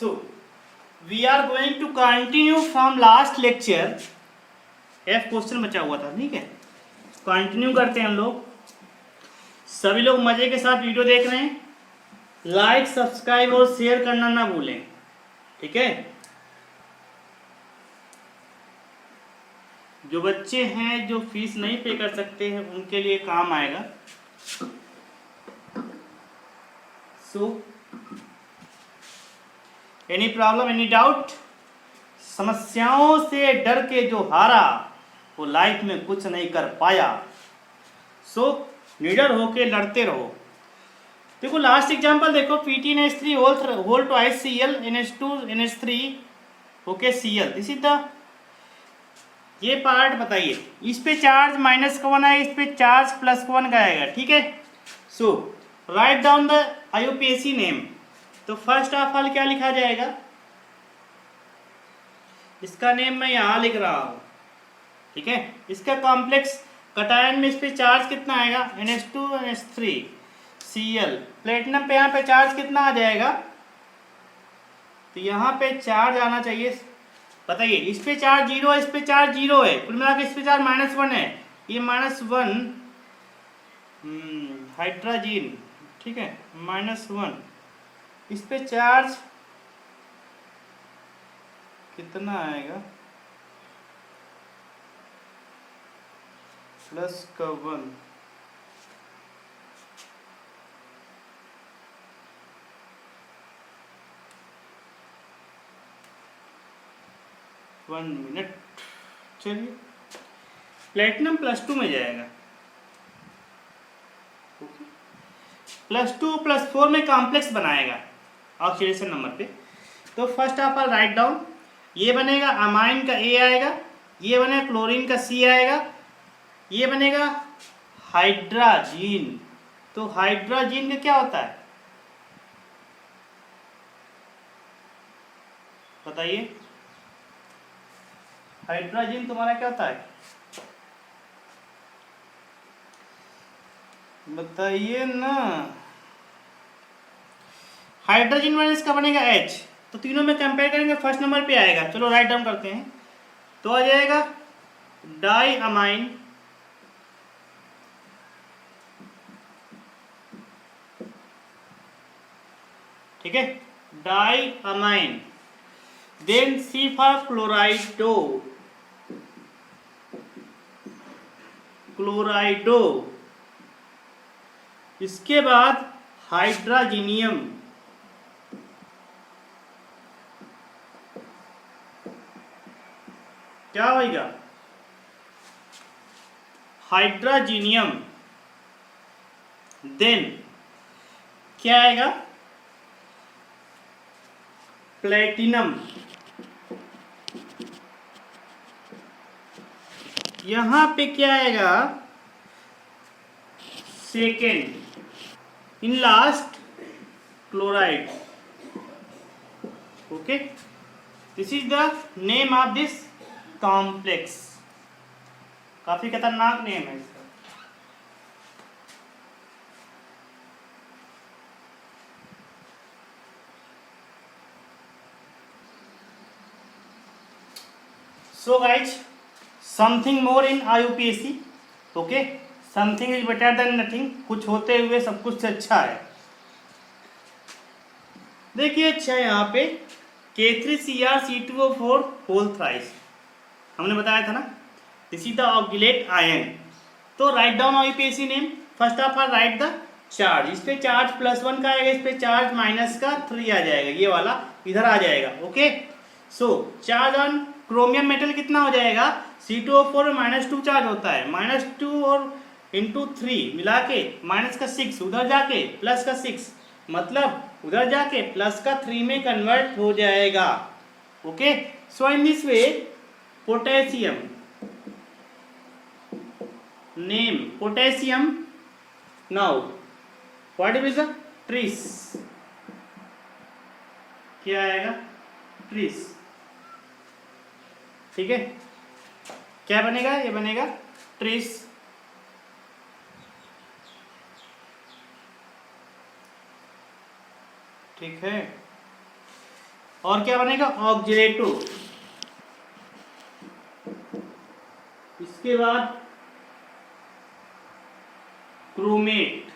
So we are going to continue from last lecture. F question बचा हुआ था, ठीक है, कंटिन्यू करते हैं हम लोग। सभी लोग मजे के साथ वीडियो देख रहे हैं, लाइक सब्सक्राइब और शेयर करना ना भूलें, ठीक है। जो बच्चे हैं जो फीस नहीं पे कर सकते हैं उनके लिए काम आएगा। So any problem, any doubt? समस्याओं से डर के जो हारा वो लाइफ में कुछ नहीं कर पाया। सो निडर होके लड़ते रहो। देखो लास्ट एग्जांपल देखो, PtNH3 whole twice Cl NH2 NH3 okay Cl, this is the, ये पार्ट बताइए, इस पे चार्ज -1 है, इस पे चार्ज +1 का आएगा, ठीक है। So write down the IUPAC name. तो फर्स्ट ऑफ ऑल क्या लिखा जाएगा, इसका नेम मैं यहाँ लिख रहा हूँ, ठीक है। इसका कॉम्प्लेक्स कटायन में इस पे चार्ज कितना आएगा, NH2 NH3 Cl। प्लेटिनम पे यहाँ पे चार्ज कितना आ जाएगा, तो यहाँ पे चार्ज आना चाहिए, बताइए, इस पे चार्ज 0 है, इस पे चार्ज 0 है, कुल मिला के इस पे चार्ज -1 है, ये -1 हाइड्रोजन, ठीक है, -1, इस पे चार्ज कितना आएगा, +1, वन मिनट, चलिए, प्लेटिनम +2 में जाएगा, +2 +4 में कॉम्प्लेक्स बनाएगा ऑक्सीडेशन नंबर पे। तो first of all write down, ये बनेगा अमाइन का A आएगा, ये बनेगा क्लोरीन का C आएगा, ये बनेगा हाइड्रोजीन। तो हाइड्रोजीन का क्या होता है बताइए, हाइड्रोजन तुम्हारा क्या होता है बताइए ना। हाइड्रोजन माइनस इसका बनेगा H, तो तीनों में कंपेयर करेंगे फर्स्ट नंबर पे आएगा। चलो राइट डाउन करते हैं, तो आ जाएगा डाई अमाइन, ठीक है, di amine. Then C for chlorido, chlorido. इसके बाद हाइड्रोजीनियम, क्या होगा, हाइड्रोजीनियम। देन क्या आएगा, प्लेटिनम। यहां पे क्या आएगा, second in last chloride, okay. This is the name of this complex. काफी खतरनाक नेम है इसका। So guys, something more in IUPAC, okay, something is better than nothing, कुछ होते हुए सब कुछ से अच्छा है। देखिए अच्छा है यहाँ पे K3Cr(C2O4) होल थ्राइस, हमने बताया था ना, this is the oxalate ion. तो write down IUPAC name. First of all write the charge, इस पे चार्ज +1 का आएगा, इस पे चार्ज -3 आ जाएगा, ये वाला इधर आ जाएगा, okay. So charge on chromium metal कितना हो जाएगा, C2O4 में -2 चार्ज होता है, -2 और ×3 मिला के -6, उधर जाके +6, मतलब उधर जाके +3 में कन्वर्ट हो जाएगा, okay. So in this way potassium name, potassium. Now what is the tris, क्या आएगा, ट्रिस, ठीक है। क्या बनेगा, ये बनेगा ट्रिस, ठीक है। और क्या बनेगा ऑक्जिलेटो, इसके बाद क्रोमेट,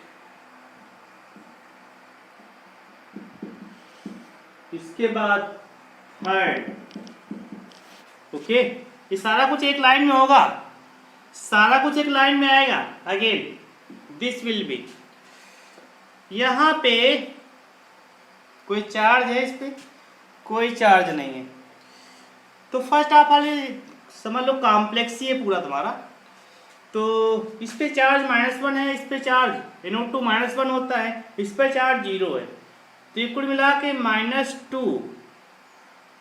इसके बाद थर्ड। ओके, ये सारा कुछ एक लाइन में होगा, सारा कुछ एक लाइन में आएगा। अगेन दिस विल बी, यहां पे कोई चार्ज है, इस पे कोई चार्ज नहीं है, तो फर्स्ट ऑफ ऑल समझ लो कॉम्प्लेक्स ही है पूरा तुम्हारा। तो इस पे चार्ज -1 है, इस पे चार्ज NO2 -1 होता है, इस पे चार्ज 0 है, तो ये कुल मिला के -2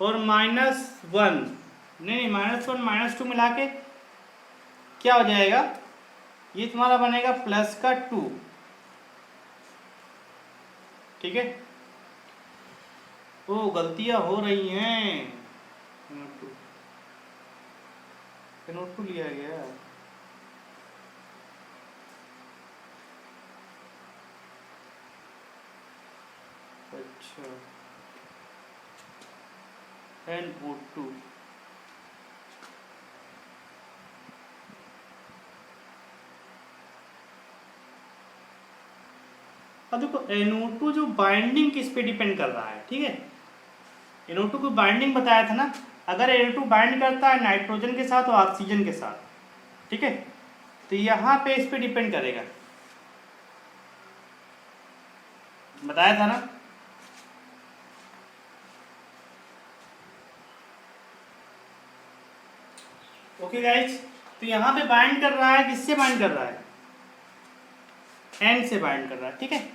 और -1, नहीं -1 -2 मिला के क्या हो जाएगा, ये तुम्हारा बनेगा प्लस का 2। ठीक है, ओ गलतियां हो रही हैं, NO2 लिया गया। अच्छा, NO2 अब देखो NO2 जो बाइंडिंग किस पे डिपेंड कर रहा है, ठीक है, NO2 को बाइंडिंग बताया था ना, अगर NO2 बाइंड करता है नाइट्रोजन के साथ और ऑक्सीजन के साथ, ठीक है, तो यहाँ पे इस पे डिपेंड करेगा, बताया था ना। ओके गाइज, तो यहाँ पे बाइंड कर रहा है, किससे बाइंड कर रहा है, N से बाइंड कर रहा है, ठीक है।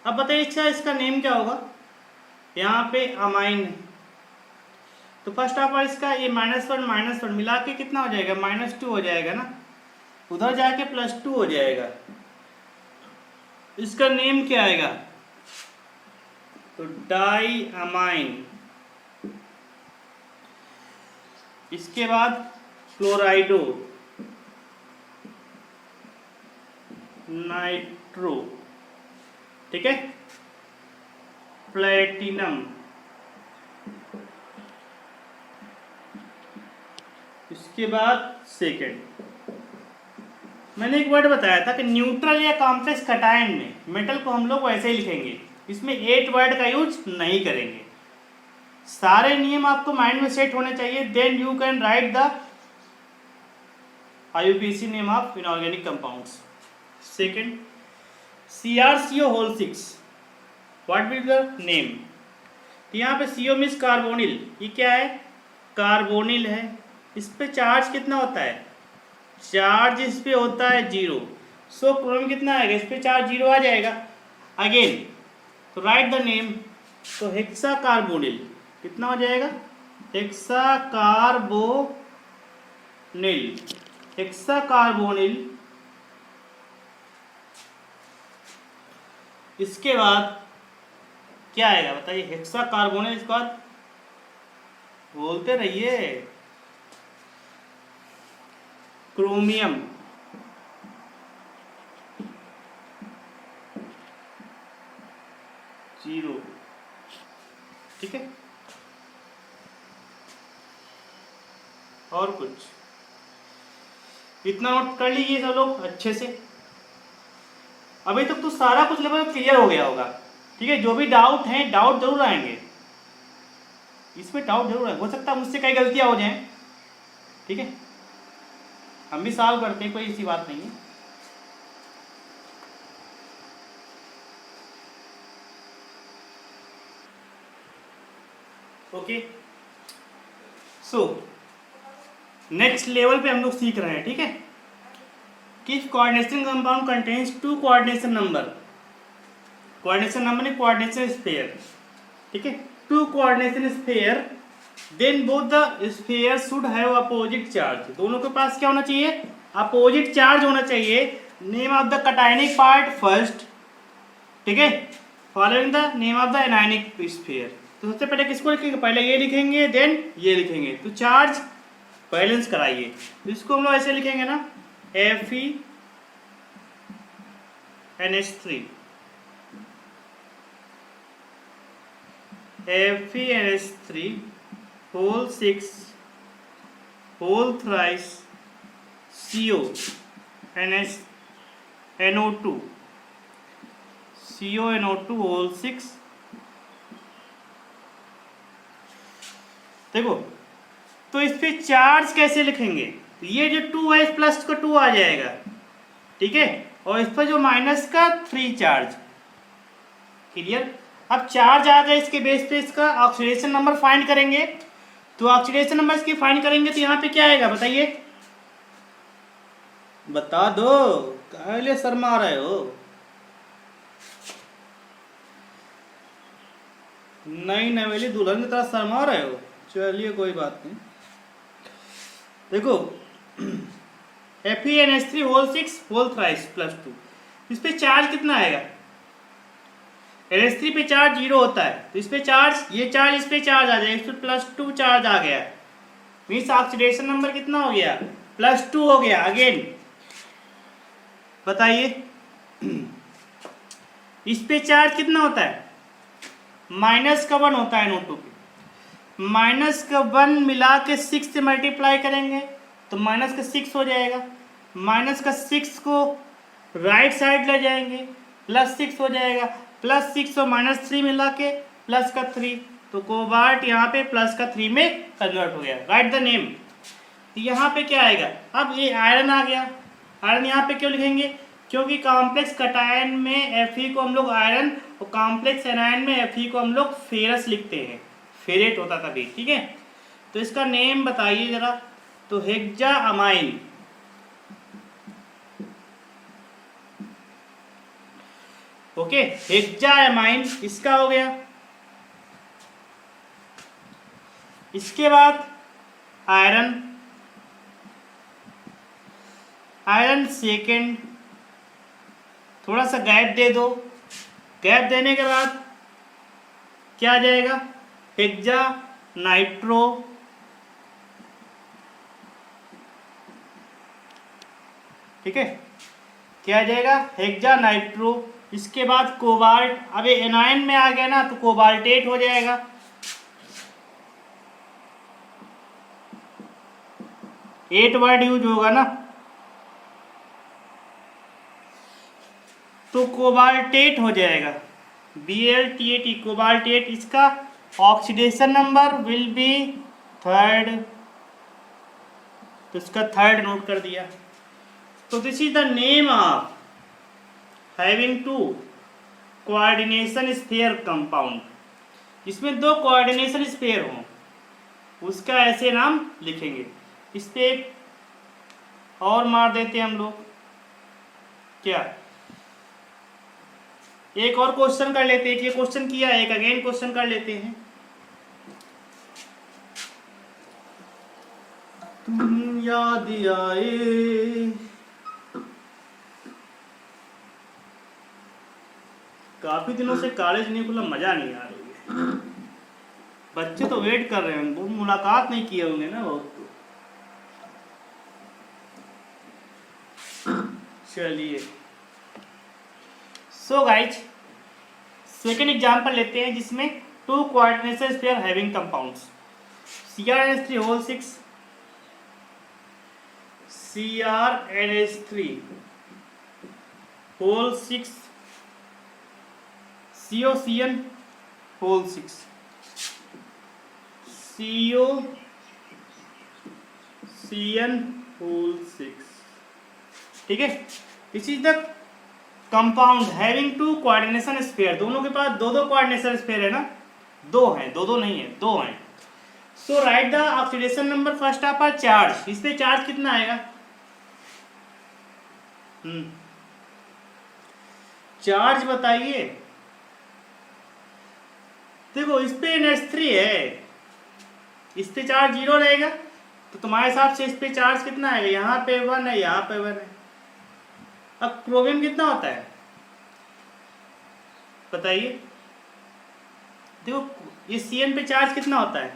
अब बताइए अच्छा इसका नेम क्या होगा, यहाँ पे अमाइन है, तो फर्स्ट ऑफ ऑल इसका ये -1 मिला के कितना हो जाएगा, -2 हो जाएगा ना, उधर जाके +2 हो जाएगा, इसका नेम क्या आएगा, तो डाई अमाइन, इसके बाद फ्लोराइडो नाइट्रो, ठीक है, प्लेटिनम, इसके बाद सेकेंड। मैंने एक वर्ड बताया था कि न्यूट्रल या कॉम्प्लेक्स कटायन में मेटल को हम लोग वैसे ही लिखेंगे, इसमें 8 वर्ड का यूज नहीं करेंगे। सारे नियम आपको माइंड में सेट होने चाहिए, then you can write the IUPAC name of inorganic compounds. Second CrCO6, what will the name, तो यहाँ पे CO मीन्स कार्बोनिल, ये क्या है, कार्बोनिल है, इस पे चार्ज कितना होता है, चार्ज इस पे होता है 0, सो क्रोम कितना आएगा, इस पे चार्ज 0 आ जाएगा। अगेन तो राइट द नेम, तो हेक्सा कार्बोनिल कितना हो जाएगा, हेक्सा कार्बोनिल, हेक्सा कार्बोनिल, इसके बाद क्या आएगा बताइए, हेक्सा कार्बोनिल, इसके बाद बोलते रहिए, क्रोमियम, जीरो, ठीक है, और कुछ इतना नोट कर लीजिए सब लोग अच्छे से। अभी तक तो सारा कुछ लगभग क्लियर हो गया होगा, ठीक है, जो भी डाउट हैं, डाउट जरूर आएंगे, इसमें डाउट जरूर है, हो सकता है मुझसे कई गलतियां हो जाएं, ठीक है, हम भी सॉल्व करते हैं, कोई ऐसी बात नहीं है। ओके, सो नेक्स्ट लेवल पे हम लोग सीख रहे हैं, ठीक है, कि coordination compound contains 2 coordination number, coordination number नहीं, कोऑर्डिनेशन स्फीयर, ठीक है, 2 coordination sphere, then both the sphere should have opposite charge, दोनों के पास क्या होना चाहिए, अपोजिट चार्ज होना चाहिए। Name of the cationic part first, ठीक है, following the name of the anionic sphere, तो सबसे पहले किसको लिखेंगे, पहले ये लिखेंगे देन ये लिखेंगे, तो चार्ज बैलेंस कराइए, तो इसको हम लोग ऐसे लिखेंगे ना, FeNH3, FeNH3 whole 6 whole thrice NO2 CONO2 whole 6। देखो तो इस पे चार्ज कैसे लिखेंगे, ये जो 2 है इस प्लस का 2 आ जाएगा, ठीक है, और इस पर जो माइनस का 3 चार्ज। क्लियर। अब चार्ज आ गया, इसके बेस पे इसका ऑक्सीडेशन नंबर फाइंड करेंगे। तो ऑक्सीडेशन नंबर इसकी फाइंड करेंगे तो यहाँ पे क्या आएगा बताइए, बता दो, काहे शर्मा रहे हो। नई नवेली दुल्हन की तरह शर्मा रहे हो। चलिए कोई बात नहीं। देखो FeNH3 whole 6 whole thrice plus 2, इस पे चार्ज कितना आएगा, NH3 पे चार्ज 0 होता है, तो इस पे चार्ज, ये चार्ज इस पे चार्ज आ जाएगा, इस पे प्लस 2 चार्ज आ गया, मीन्स ऑक्सीडेशन नंबर कितना हो गया, प्लस 2 हो गया। अगेन बताइए इस पे चार्ज कितना होता है, माइनस का 1 होता है NO2 पे, माइनस का 1 मिला के 6 से मल्टीप्लाई करेंगे तो माइनस का 6 हो जाएगा, माइनस का 6 को राइट साइड ले जाएंगे प्लस 6 हो जाएगा, प्लस 6 और माइनस 3 मिला के प्लस का 3, तो कोबाल्ट यहाँ पे प्लस का 3 में कन्वर्ट हो गया। Right the name. यहाँ पे क्या आएगा, अब ये आयरन आ गया। आयरन यहाँ पे क्यों लिखेंगे, क्योंकि कॉम्प्लेक्स कटायन में Fe को हम लोग आयरन और कॉम्प्लेक्स एनायन में Fe को हम लोग फेरस लिखते हैं, फेरेट होता तभी, ठीक है। तो इसका नेम बताइए जरा, तो हेक्सामाइन, ओके, हेक्सामाइन इसका हो गया। इसके बाद आयरन, आयरन सेकेंड, थोड़ा सा गैप दे दो, गैप देने के बाद क्या आ जाएगा, हेक्सा नाइट्रो, ठीक है, क्या आ जाएगा, हेक्सा नाइट्रो। इसके बाद कोबाल्ट, अब ये एनायन में आ गया ना तो कोबाल्टेट हो जाएगा, एट वर्ड यूज होगा ना, तो कोबाल्टेट हो जाएगा, BLTAT कोबाल्टेट। इसका oxidation number will be 3rd, तो इसका 3rd नोट कर दिया। तो this is the name of having 2 coordination sphere compound, जिसमें 2 कोऑर्डिनेशन स्फीयर हों, उसका ऐसे नाम लिखेंगे। इस पे और मार देते हैं हम लोग, क्या एक और क्वेश्चन कर लेते हैं, एक ये क्वेश्चन किया है, एक अगेन क्वेश्चन कर लेते हैं। तुम याद आए, काफी दिनों से कॉलेज नहीं खुला, मजा नहीं आ रही है, बच्चे तो वेट कर रहे हैं, वो मुलाकात नहीं किए होंगे ना बहुत। चलिए सो गाइज सेकेंड एग्जाम्पल लेते हैं, जिसमें 2 coordination sphere having compounds, CrNH3 whole 6 CrNH3 whole 6 COCN whole 6 COCN whole 6, ठीक है। This is the compound having 2 coordination sphere, दोनों के पास 2-2 कोऑर्डिनेशन स्फीयर है ना, 2 हैं, 2-2 नहीं है, 2 हैं। So write the oxidation number first of or charge, इस पे चार्ज कितना आएगा, चार्ज बताइए। देखो इस पे NH3 है, इस पे चार्ज 0 रहेगा, तो तुम्हारे हिसाब से इस पे चार्ज कितना आएगा, यहाँ पे 1 है, यहाँ पे 1 है। अब क्रोमियम कितना होता है बताइए, देखो ये CN पे चार्ज कितना होता है,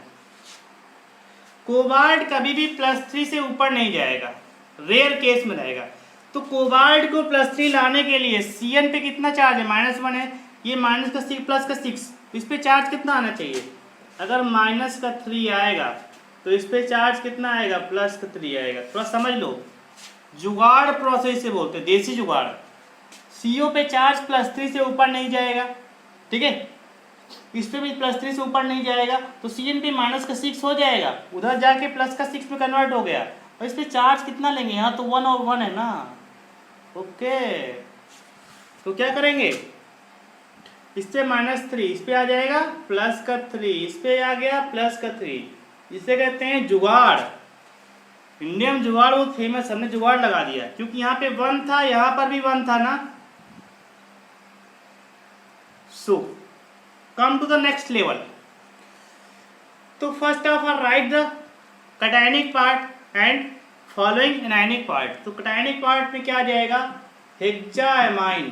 कोबाल्ट कभी भी +3 से ऊपर नहीं जाएगा, रेयर केस में रहेगा। तो कोबाल्ट को +3 लाने के लिए CN पे कितना चार्ज है, -1 है, ये माइनस का 6 प्लस का 6, इस पे चार्ज कितना आना चाहिए? अगर -3 आएगा तो इस पे चार्ज कितना आएगा? +3 आएगा। थोड़ा समझ लो, जुगाड़ प्रोसेस से बोलते हैं, देसी जुगाड़। CO पे चार्ज +3 से ऊपर नहीं जाएगा, ठीक है, इस पे भी +3 से ऊपर नहीं जाएगा, तो Cn पे -6 हो जाएगा, उधर जाके +6 में कन्वर्ट हो गया, और इस पे चार्ज कितना लेंगे? यहाँ तो 1 और 1 है ना। ओके, तो क्या करेंगे? इस पे -3, इस पे आ जाएगा +3, इस पे आ गया +3। इसे कहते हैं जुगाड़। इंडियन जुगाड़ बहुत फेमस, हमने जुगाड़ लगा दिया क्योंकि यहाँ पे 1 था, यहाँ पर भी 1 था ना। So come to the next level. तो first of all write the cationic part and following anionic part. तो कटायनिक पार्ट में क्या आ जाएगा? हेक्सामाइन,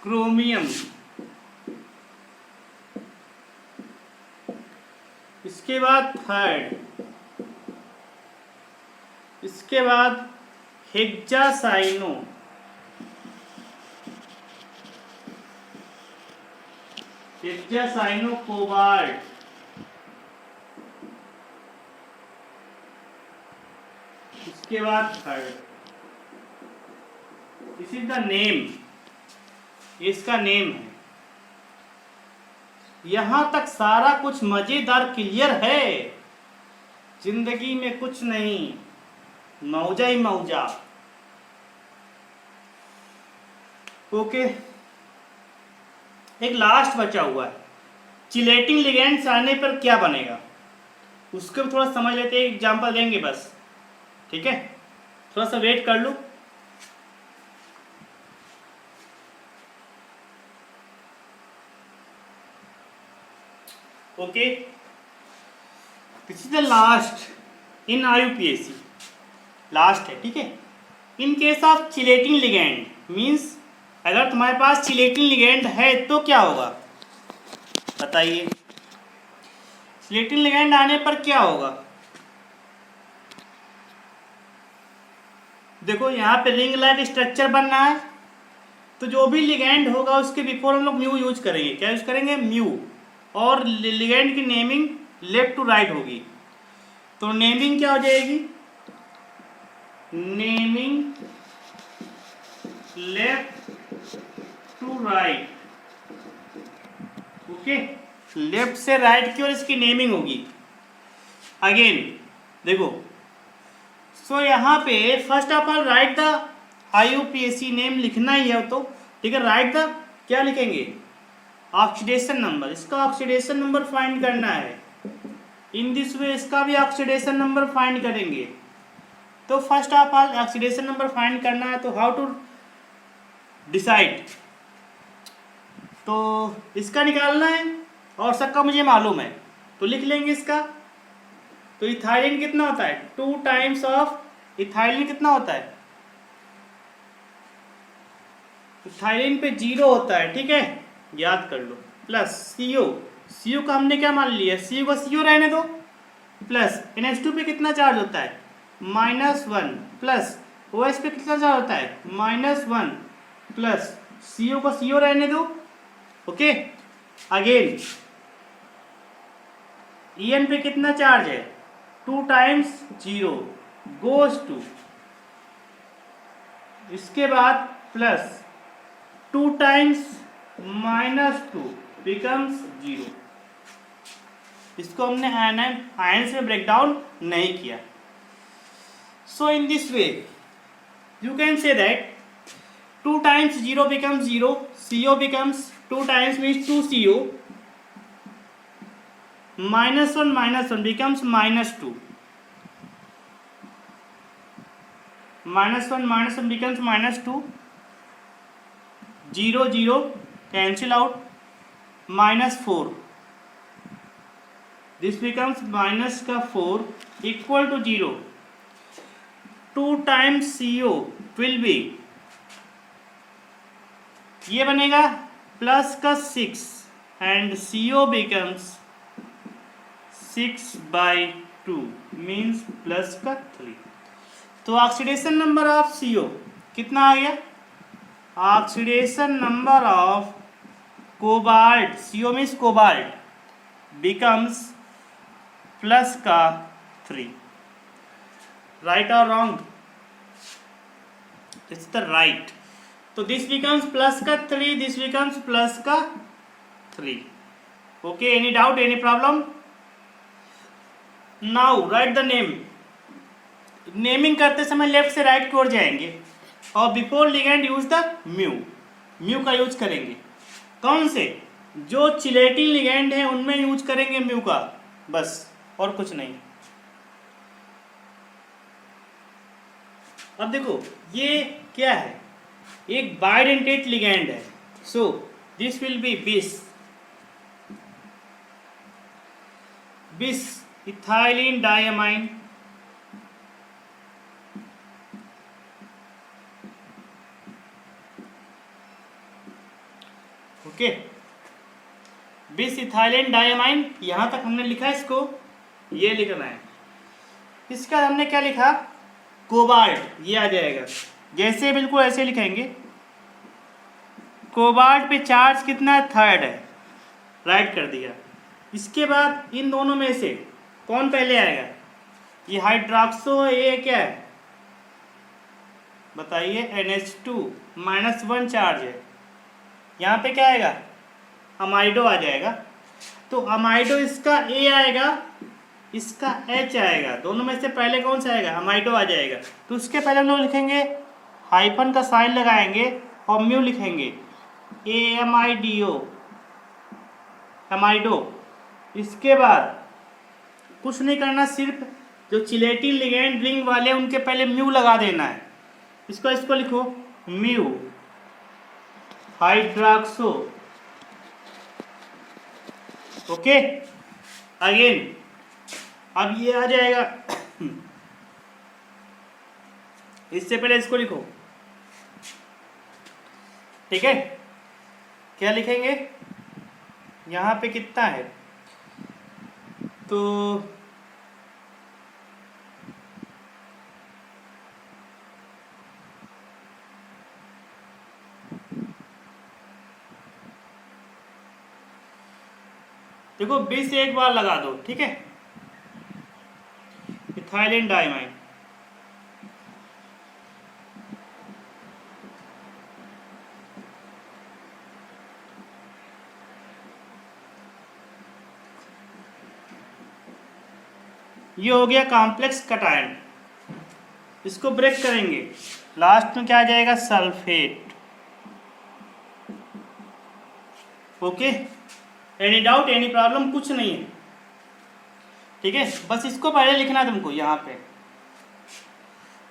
क्रोमियम, इसके बाद थर्ड, इसके बाद हेक्सासाइनो, हेक्सासाइनो कोबाल्ट, इसके बाद third. This is the name, इसका नेम है। यहां तक सारा कुछ मजेदार क्लियर है, जिंदगी में कुछ नहीं, मौजा ही मौजा। ओके, एक लास्ट बचा हुआ है, चिलेटिंग लिगेंड्स आने पर क्या बनेगा, उसको भी थोड़ा समझ लेते हैं, एग्जांपल देंगे बस, ठीक है, थोड़ा सा वेट कर लो। Okay, this is the last in IUPAC, last है, ठीक है। In case of chelating ligand means अगर तुम्हारे पास चिलेटिंग लिगेंड है तो क्या होगा बताइए? चिलेटिंग लिगेंड आने पर क्या होगा? देखो यहाँ पे रिंग लाइक स्ट्रक्चर बन रहा है, तो जो भी लिगेंड होगा उसके बिफोर हम लोग म्यू यूज करेंगे। क्या यूज करेंगे? म्यू। और लिगेंड की नेमिंग लेफ्ट टू राइट होगी, तो नेमिंग क्या हो जाएगी? Naming left to right. Okay, left से राइट की ओर इसकी नेमिंग होगी। अगेन देखो, सो यहाँ पे first of all write the IUPAC name लिखना ही है, तो ठीक है, राइट द क्या लिखेंगे? Oxidation number. इसका ऑक्सीडेशन नंबर फाइंड करना है। इन दिस वे इसका भी ऑक्सीडेशन नंबर फाइंड करेंगे। तो first of all oxidation number find करना है, तो हाउ टू डिसाइड? तो इसका निकालना है और सबका मुझे मालूम है, तो लिख लेंगे इसका। तो इथाइलिन कितना होता है? 2 टाइम्स ऑफ इथाइलिन कितना होता है? इथाइलिन पे 0 होता है, ठीक है, याद कर लो। प्लस CO, CO का हमने क्या मान लिया? CO का CO रहने दो। प्लस NH2 पे कितना चार्ज होता है? -1। प्लस OH पे कितना चार्ज होता है? -1। प्लस CO का CO रहने दो। ओके, अगेन EN पे कितना चार्ज है? 2 टाइम्स 0 गोज टू, इसके बाद प्लस 2 टाइम्स -2 बिकम्स 0। इसको हमने आयंस में ब्रेक डाउन नहीं किया। So in this way you can say that 2 times 0 becomes 0, CO becomes 2 times means 2CO, -1 becomes -2, -1 becomes -2, 0 0 cancel out, -4, this becomes -4 equal to 0. 2 times CO will be, ये बनेगा +6 and CO becomes 6/2 means +3। तो oxidation number of CO कितना आ गया? Oxidation number of cobalt, CO means cobalt, becomes plus का 3. Right और wrong? It's the right. तो this becomes plus का 3, this becomes plus का 3. Okay, any doubt, any problem? Now right the name. Naming करते समय left से right की ओर जाएंगे और before ligand use the mu. Mu का यूज करेंगे. कौन से? जो चिलेटिन लिगेंड है उनमें यूज करेंगे म्यू का, बस, और कुछ नहीं. अब देखो ये क्या है, एक बाइडेंटेट लिगेंड है. सो दिस विल बी बिस इथाइलिन डायमाइन. ओके, बिस इथाइलिन डायमाइन. यहां तक हमने लिखा है, इसको ये लिखना है. इसका हमने क्या लिखा? कोबाल्ट, ये आ जाएगा. जैसे बिल्कुल ऐसे लिखेंगे. कोबाल्ट पे चार्ज कितना है? 3rd है, राइट कर दिया. इसके बाद इन दोनों में से कौन पहले आएगा? ये हाइड्रोक्सो है, ये क्या है बताइए? NH2 -1 चार्ज है. यहाँ पे क्या आएगा? अमाइडो आ जाएगा. तो अमाइडो इसका A आएगा, इसका H आएगा. दोनों में से पहले कौन सा आएगा? अमाइडो आ जाएगा. तो उसके पहले हम लोग लिखेंगे, हाइफन का साइन लगाएंगे और म्यू लिखेंगे, AMIDO, अमाइडो. इसके बाद कुछ नहीं करना, सिर्फ जो चिलेटिन लिगेंड रिंग वाले उनके पहले म्यू लगा देना है. इसको लिखो म्यू हाइड्रोक्सो. ओके, अगेन अब ये आ जाएगा. इससे पहले इसको लिखो, ठीक है? क्या लिखेंगे? यहां पे कितना है? तो देखो 20 एक बार लगा दो, ठीक है? Ethylene diamine. ये हो गया कॉम्प्लेक्स कटायन. इसको ब्रेक करेंगे, लास्ट में क्या आ जाएगा? Sulphate. Okay, any doubt, any problem? कुछ नहीं है, ठीक है? बस इसको पहले लिखना है तुमको. यहाँ पे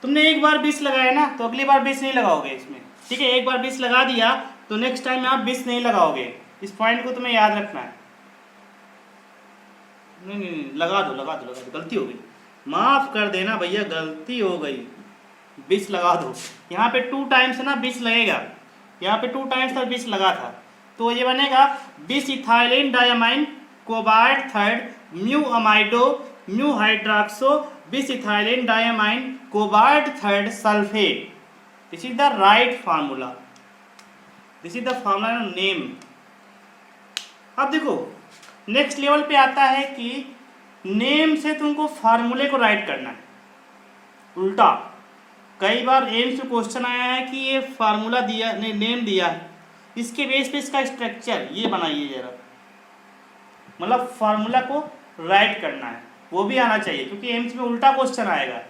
तुमने एक बार 20 लगाया ना, तो अगली बार 20 नहीं लगाओगे इसमें, ठीक है? एक बार 20 लगा दिया तो नेक्स्ट टाइम आप 20 नहीं लगाओगे. इस पॉइंट को तुम्हें याद रखना है. नहीं, लगा दो, गलती हो गई, माफ कर देना भैया, गलती हो गई. 20 लगा दो. यहाँ पे 2 टाइम्स ना 20 लगेगा. यहाँ पे 2 टाइम्स था 20 लगा था, तो ये बनेगा bis ethylene diamine cobalt 3rd mu amido mu hydroxo bis ethylene diamine cobalt 3rd sulphate. This is the right formula. This is the formula name. अब देखो नेक्स्ट लेवल पे आता है कि नेम से तुमको फार्मूले को राइट करना है उल्टा. कई बार एम्स में क्वेश्चन आया है कि ये फार्मूला दिया, नेम दिया है, इसके बेस पे इसका स्ट्रक्चर ये बनाइए जरा. मतलब फार्मूला को राइट करना है, वो भी आना चाहिए, क्योंकि एम्स में उल्टा क्वेश्चन आएगा,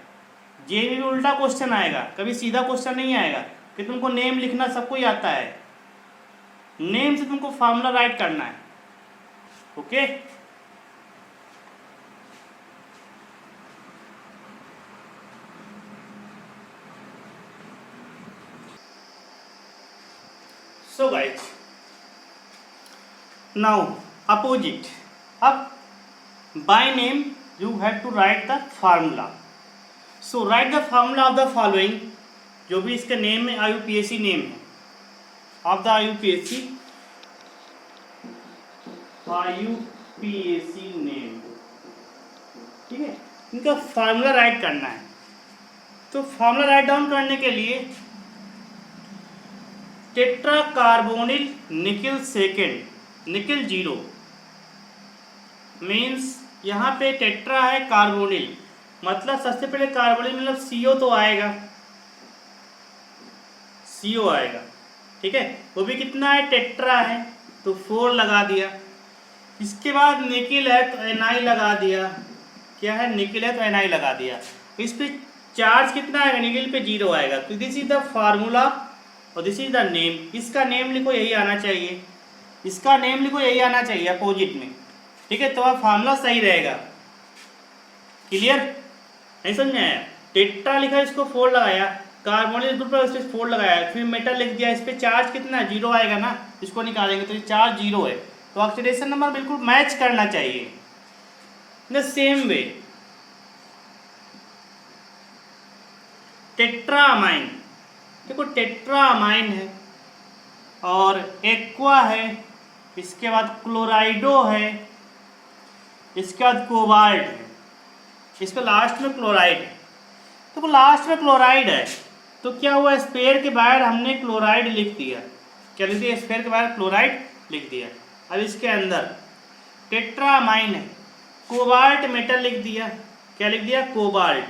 जेईई में उल्टा क्वेश्चन आएगा, कभी सीधा क्वेश्चन नहीं आएगा कि तुमको नेम लिखना सबको ही आता है. नेम से तुमको फार्मूला राइट करना है. Okay, so guys, now opposite. अब by name you have to write the formula. So write the formula of the following. जो भी इसका नेम है IUPAC नेम है of the IUPAC नेम, ठीक है? इनका फार्मूला राइट करना है. तो फार्मूला राइट डाउन करने के लिए tetra carbonyl nickel second, nickel zero means यहाँ पे टेट्रा है कार्बोनिल, मतलब सबसे पहले कार्बोनिल मतलब CO तो आएगा, CO आएगा, ठीक है, वो भी कितना है, टेट्रा है तो 4 लगा दिया। इसके बाद निकिल है तो Na लगा दिया, क्या है, निकिल है तो Na लगा दिया। इस पे चार्ज कितना आएगा, निकिल पे 0 आएगा। तो दिस इज द फार्मूला और दिस इज द नेम। इसका नेम लिखो, यही आना चाहिए, इसका नेम लिखो, यही आना चाहिए अपोजिट में, ठीक है, तो अब फार्मूला सही रहेगा। क्लियर, नहीं समझ में आया? टेट्रा लिखा, इसको 4 लगाया, कार्बोनिल ग्रुप है, इस पर 4 लगाया, फिर मेटल लिख दिया, इस पे चार्ज कितना है, 0 आएगा ना, इसको निकालेंगे तो चार्ज 0 है, तो ऑक्सीडेशन नंबर बिल्कुल मैच करना चाहिए। द सेम वे टेट्रामाइन, देखो टेट्रामाइन है और एक्वा है, इसके बाद क्लोराइडो है, इसके बाद कोबाल्ट है, इसके लास्ट में क्लोराइड है। तो लास्ट में क्लोराइड है तो क्या हुआ, स्पेयर के बाहर हमने क्लोराइड लिख दिया, क्या लिख दिया, स्पेयर के बाहर क्लोराइड लिख दिया। अब इसके अंदर टेट्रामाइन है, कोबाल्ट मेटल लिख दिया, क्या लिख दिया, कोबाल्ट,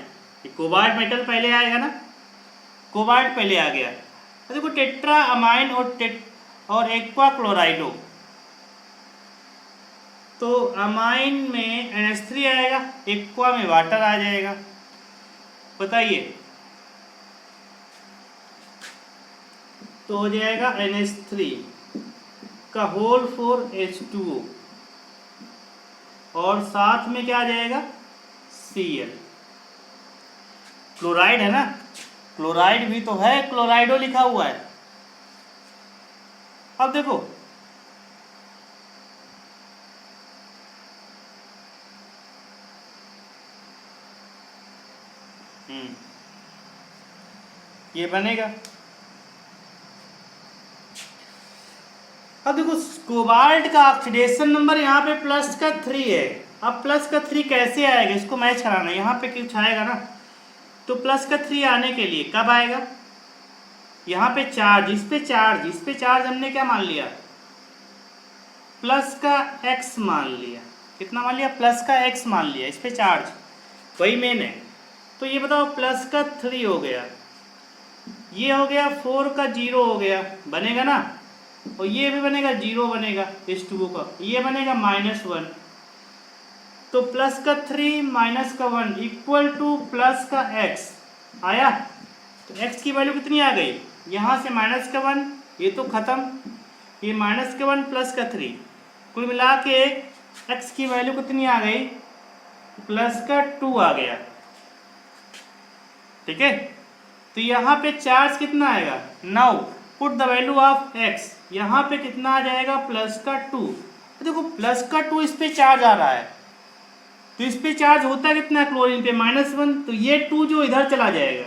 कोबाल्ट मेटल पहले आएगा ना, कोबाल्ट पहले आ गया। तो देखो टेट्रामाइन और एक्वा क्लोराइडो, तो अमाइन में NH3 आएगा, एक्वा में वाटर आ जाएगा। बताइए, तो हो जाएगा NH3 का होल 4 H2O और साथ में क्या आ जाएगा, Cl। क्लोराइड है ना, क्लोराइड भी तो है, क्लोराइडो लिखा हुआ है। अब देखो ये बनेगा। अब देखो कोबाल्ट का ऑक्सीडेशन नंबर यहाँ पे +3 है। अब +3 कैसे आएगा, इसको मैच कराना है, यहाँ पे कुछ आएगा ना, तो +3 आने के लिए कब आएगा, यहाँ पे चार्ज, इस पे चार्ज हमने क्या मान लिया, +x मान लिया, कितना मान लिया, +x मान लिया, इस पे चार्ज, वही मेन है। तो ये बताओ +3 हो गया, ये हो गया 4 का 0 हो गया, बनेगा ना, और ये भी बनेगा 0 बनेगा H2O का, ये बनेगा -1, तो +3 -1 इक्वल टू +x आया। तो x की वैल्यू कितनी आ गई, यहाँ से -1, ये तो खत्म, ये -1 +3, कुल मिला के x की वैल्यू कितनी आ गई, +2 आ गया, ठीक है। तो यहाँ पे चार्ज कितना आएगा, 9, put the value of x, यहाँ पे कितना आ जाएगा, +2। देखो +2 इस पे चार्ज आ रहा है, तो इस पे चार्ज होता कितना, क्लोरीन पे -1, तो ये 2 जो इधर चला जाएगा,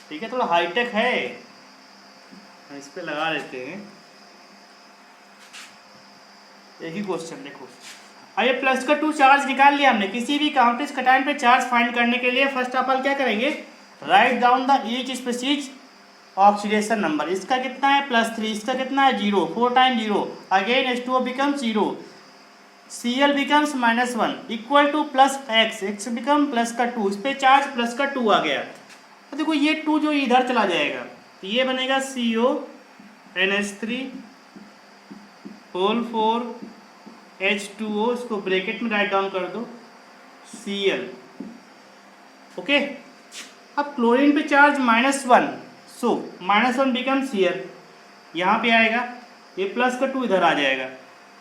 ठीक है, थोड़ा हाईटेक है, इस पे लगा लेते हैं एक ही क्वेश्चन। देखो ये +2 चार्ज निकाल लिया हमने। किसी भी काउंटेज कटायन पे चार्ज फाइंड करने के लिए फर्स्ट ऑफ ऑल क्या करेंगे, right down the each species oxidation number. इसका कितना है +3, इसका कितना है 0, 4 time 0, again H2O becomes 0, Cl becomes -1 equal to +x, x become +2, इस पे चार्ज +2 आ गया। तो देखो ये 2 जो इधर चला जाएगा, तो ये बनेगा CO NH3 होल 4 H2O, इसको ब्रैकेट में राइट डाउन कर दो, Cl, ओके। अब क्लोरीन पे चार्ज -1, सो -1 बिकम Cl, यहाँ पे आएगा, ये +2 इधर आ जाएगा,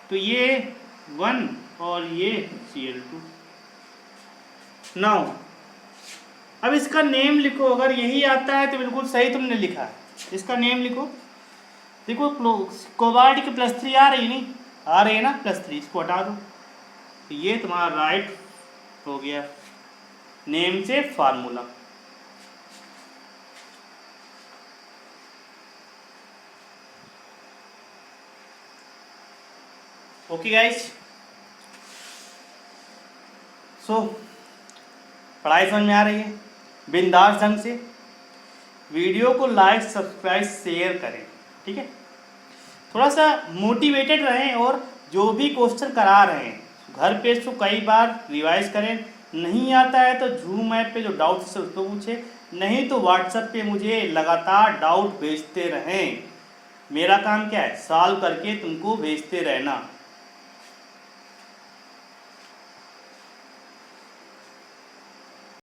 तो ये 1 और ये Cl2। नाउ अब इसका नेम लिखो, अगर यही आता है तो बिल्कुल सही तुमने लिखा, इसका नेम लिखो। देखो कोबाल्ट की +3 आ रही नहीं, आ रही है ना +3, इसको हटा दो, तो ये तुम्हारा राइट हो गया नेम से फार्मूला। ओके गाइस, सो पढ़ाई समझ में आ रही है बिंदास ढंग से। वीडियो को लाइक सब्सक्राइब शेयर करें, ठीक है। थोड़ा सा मोटिवेटेड रहें और जो भी क्वेश्चन करा रहे हैं घर पे इसको कई बार रिवाइज करें। नहीं आता है तो जूम ऐप पे जो डाउट है उसको पूछे, नहीं तो व्हाट्सएप पे मुझे लगातार डाउट भेजते रहें। मेरा काम क्या है, सॉल्व करके तुमको भेजते रहना।